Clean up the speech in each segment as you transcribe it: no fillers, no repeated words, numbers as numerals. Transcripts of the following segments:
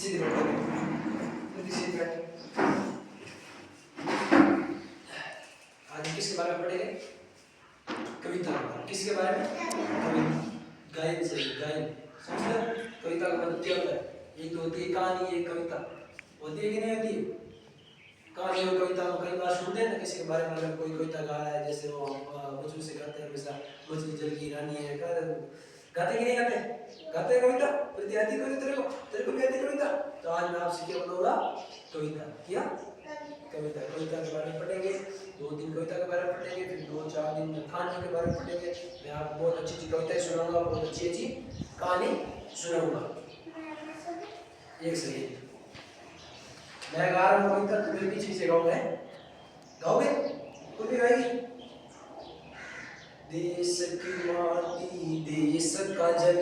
सीधे बैठो, सीधे बैठो। आज किसके बारे में पढ़ेंगे? कविता। किसके बारे में? कविता। गायन से गायन समझ लो। कविता का मतलब क्या होता है? एक तो होती है कहानी, एक कविता होती है कि नहीं होती है? कहानी और कविता में कई बार सुनते हैं ना किसी के बारे में, अगर कोई कविता गा रहा है, जैसे वो बचपन से गाते हैं वैसा, मछली जल की रानी है, गाते कि नहीं गाते? गाते हैं कविता। प्रीति आती कविता तेरे को? तेरे को भी आती कविता? तो आज मैं आपसे क्या बताऊंगा? कविता। क्या? कविता। कविता के बारे में पढ़ेंगे, 2 दिन कविता के बारे में पढ़ेंगे, फिर 2-4 दिन कहानी के बारे में पढ़ेंगे। मैं आपको बहुत अच्छी अच्छी कविताएं सुनाऊंगा, बहुत अच्छी अच्छी कहानी सुनाऊंगा। एक सेकंड, मैं गा रहा हूँ कविता, तुम मेरे पीछे से गाओगे? गाओगे? खुद भी गाएगी? देश की माटी देश का जल,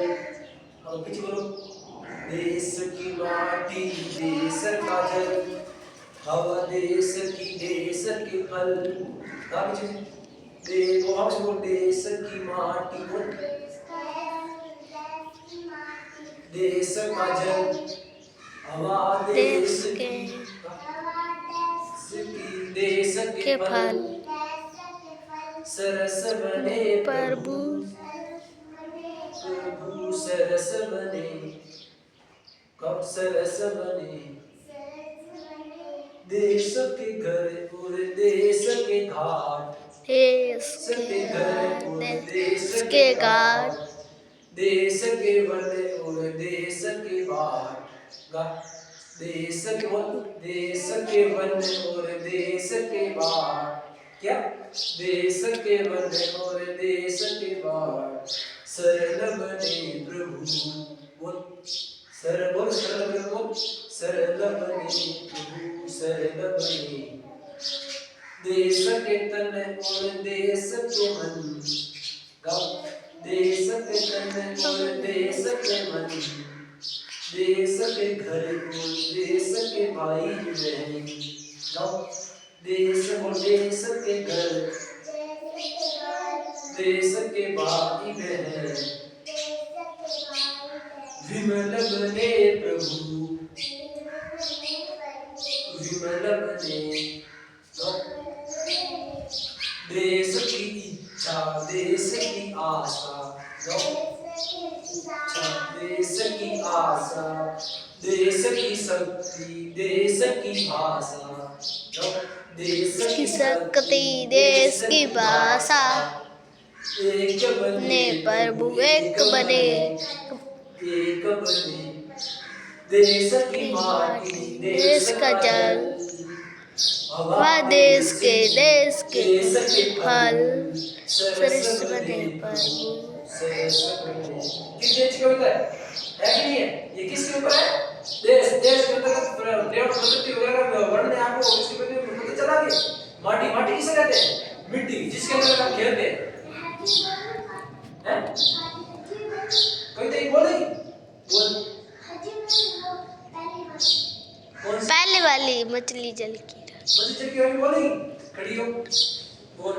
अब पीछे बोलो। देश की माटी देश का जल, हवा देश की देश के फल। गा पीछे से। देखो आप से बोल, देश की माटी बोल, देश का जल, हवा देश की, देश के फल, सरस बने प्रभु, प्रभु सरस बने, कब सरस बने, देश के घर और देश के घाट, देश के घर और देश के घाट, देश के वन और देश के बाट, देश के वन और देश के बाट, क्या? देश के वन और देश के बाट, सरल बने प्रभु, बोल सरल, बोल सरल, बोल सरल बने प्रभु, सरल बने, देश के तन और देश के मन, गाओ। देश के तन और देश के मन, देश के घर और देश के भाई बहन, गाओ। देश और देश के घर, देश के भाई बहन, विमल बने प्रभु, विमल बने, देश की इच्छा देश की आशा, देश की आशा, देश की शक्ति देश की भाषा, देश की शक्ति देश की भाषा, एक बने प्रभु एक बने, एक बने, देश की माटी देश का जल, हवा देश के फल, सरस बने प्रभु, सरस बने। कितनी अच्छी कविता है कि नहीं है? ये किसके ऊपर है? देश, देश के अंतर्गत प्रकृति वगैरह वर्णन है आपको, इसके बारे में पता चला कि माटी, माटी किसे कहते हैं? मिट्टी, जिसके अंदर हम खेलते हैं। कविता ही बोलेगी? बोल। पहले वाली मछली जल की, मछली जल की रानी बोलेगी? खड़ी हो, बोल।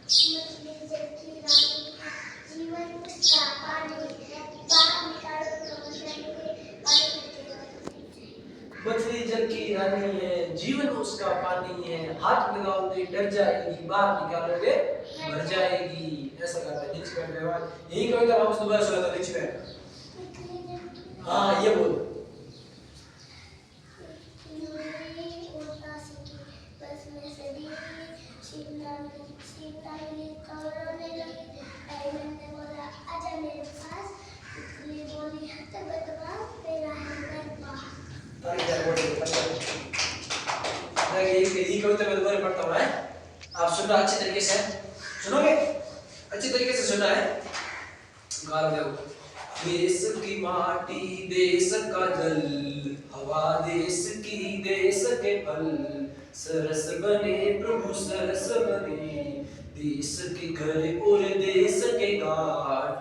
मछली जल की रानी, जीवन उसका पानी है, बाहर निकालो तो जाएंगे, मछली जल की रानी है, जीवन उसका पानी है, हाथ लगाओगे डर जाएगी, बाहर निकालोगे मर जाएगी। ऐसा करता है नीचे बैठ व्यवहार। यही कविता वापस दोबारा सुनाता नीचे बैठ। हाँ ये बोल। यही कविता मैं दोबारा पढ़ता हूँ, आप सुनना अच्छे तरीके से, सुनोगे? अच्छे तरीके से सुनना है। गा रहा हूँ। देश की माटी देश का जल, हवा देश की देश के फल, सरस बने प्रभु सरस बने, देश के घर और देश के घाट,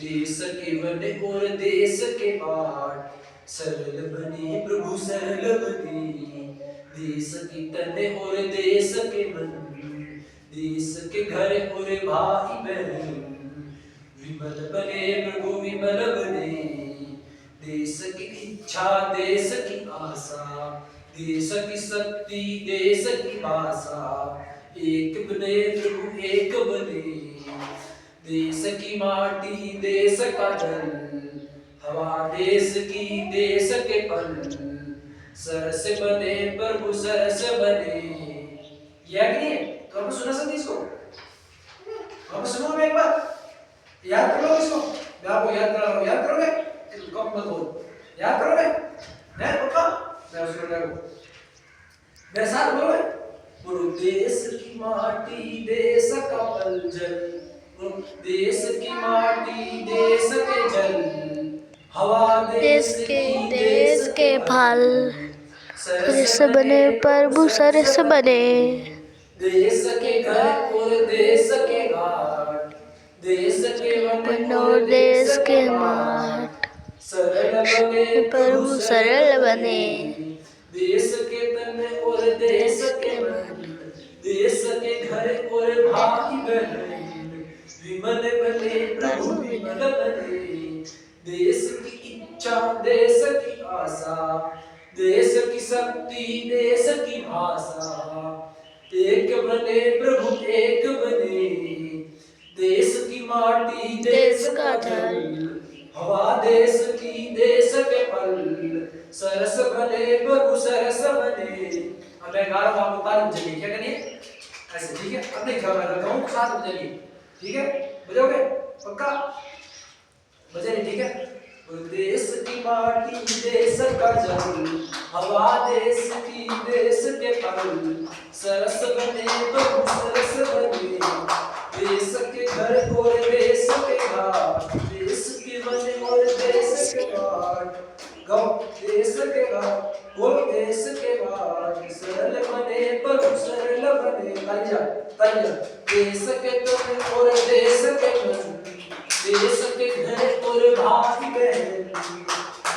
देश के वन और देश के बाट, सरल बने प्रभु सरल बने, देश के तन और देश के मन, देश के घर और भाई बहन, विमल बने प्रभु विमल बने, देश की इच्छा देश की आशा, देश की शक्ति देश की भाषा, एक बने प्रभु एक बने, देश की माटी देश का जल, हवा देश की देश के फल, सरस बने प्रभु सरस बने। यह नहीं है तो आप सुना सकते इसको, आप सुनो एक बार, याद कर लो इसको, मैं आपको याद करा रहा हूँ, याद करोगे? कब मत बोल, याद करोगे? मैं पक्का, मैं उसको लगूं, मैं साथ बोलोगे? बोलो देश की माटी देश का फल जल, देश की माटी देश के जल, हवा देश के फल, सरस बने प्रभु सरस बने, देश के घर और देश के घाट, देश के वन और देश के माट, सरल बने प्रभु सरल बने, देश के तन और देश के मन, देश के घर और भाई बहन, विमल बने प्रभु विमल बने, देश की इच्छा देश की आशा, देश की शक्ति देश की भाषा, एक बने प्रभु एक बने, देश की माटी देश का जल, हवा देश की देश के फल, सरस बने प्रभु सरस बने। अब मैं गा रहा हूँ, आप ताल बजाइए, क्या करिए ऐसे, ठीक है? अपने घर में रखा हूँ, साथ बजाइए, ठीक है? बजाओगे पक्का? बजाइए, ठीक है? देश की माटी देश का जल, हवा देश की देश के फल, सरस बने प्रभु सरस बने, देश के घर और देश के घाट, देश के वन और देश के घाट, गाओ देश के घाट, बोलो देश के घाट, सरल बने प्रभु सरल बने, तालिया तालिया, देश के तन और देश के मन, देश के घर और भाई बहन,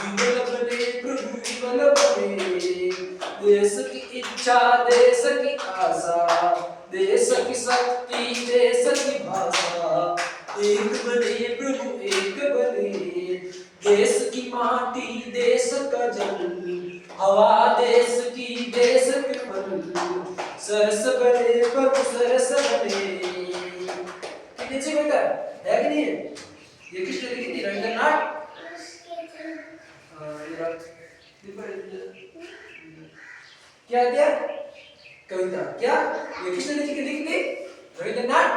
विमल बने प्रभु विमल बने, देश की इच्छा देश की आशा, देश की शक्ति देश की भाषा, एक बने प्रभु एक बने, देश की माटी देश का जल, हवा देश की देश के फल, सरस बने प्रभु सरस बने। नीचे बेटा है कि नहीं है? ये किसने लिखी थी? रविंद्रनाथ। क्या क्या कविता क्या ये किसने लिखी थी? रविंद्रनाथ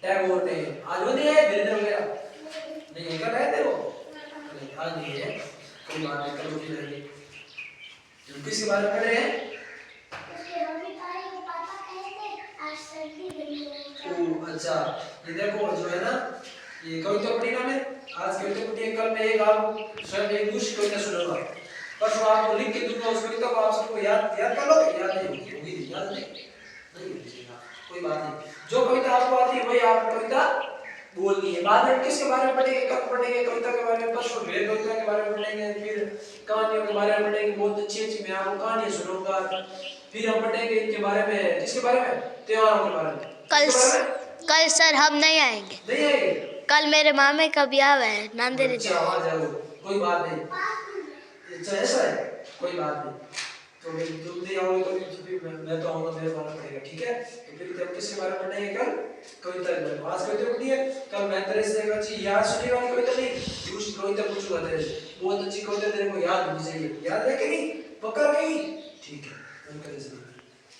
टैगोर ने। आज वो नहीं है वीरेंद्र वगैरह नहीं है, कल है तेरे को नहीं, आज नहीं है, कोई बात नहीं, कल उठी रहेगी। किसके बारे में पढ़ रहे हैं? अच्छा ये देखो जो है ना, ये कविता पढ़ी ना, मैं आज कविता पढ़ी, कल मैं एक आप स्वयं एक दूसरी कविता सुनाऊंगा, परसों आपको लिख के दूंगा उस कविता को, आप सबको याद कर लो, याद नहीं होगी याद नहीं कोई बात नहीं, जो कविता आपको आती है वही आप कविता बोलनी है। बाद में किसके बारे में पढ़ेंगे? कब पढ़ेंगे? कविता के बारे में परसों मेरे कविता के बारे में पढ़ेंगे, फिर कहानियों के बारे में पढ़ेंगे, बहुत अच्छी अच्छी मैं आपको कहानियां सुनाऊंगा, फिर हम पढ़ेंगे इनके बारे में, किसके बारे में? त्योहारों के बारे में। कल सर हम नहीं आएंगे, नहीं आएंगे? कल मेरे मामे का ब्याह है नांदेड़। अच्छा वहाँ जाओ, कोई बात नहीं, अच्छा ऐसा है, कोई बात नहीं, तो फिर तुम नहीं आओगे तो फिर मैं तो आऊंगा, मेरे बारे में पढ़ेगा, ठीक है? तो फिर जब किसके बारे में पढ़ेंगे? कल कविता के बारे में। आज कविता पढ़ी है, कल मैं तेरे से अच्छी याद सुनी वाली कविता नहीं, दूसरी कविता पूछूंगा तेरे से, बहुत अच्छी कविता तेरे को याद होनी चाहिए, याद है कि नहीं? पक्का नहीं? ठीक है,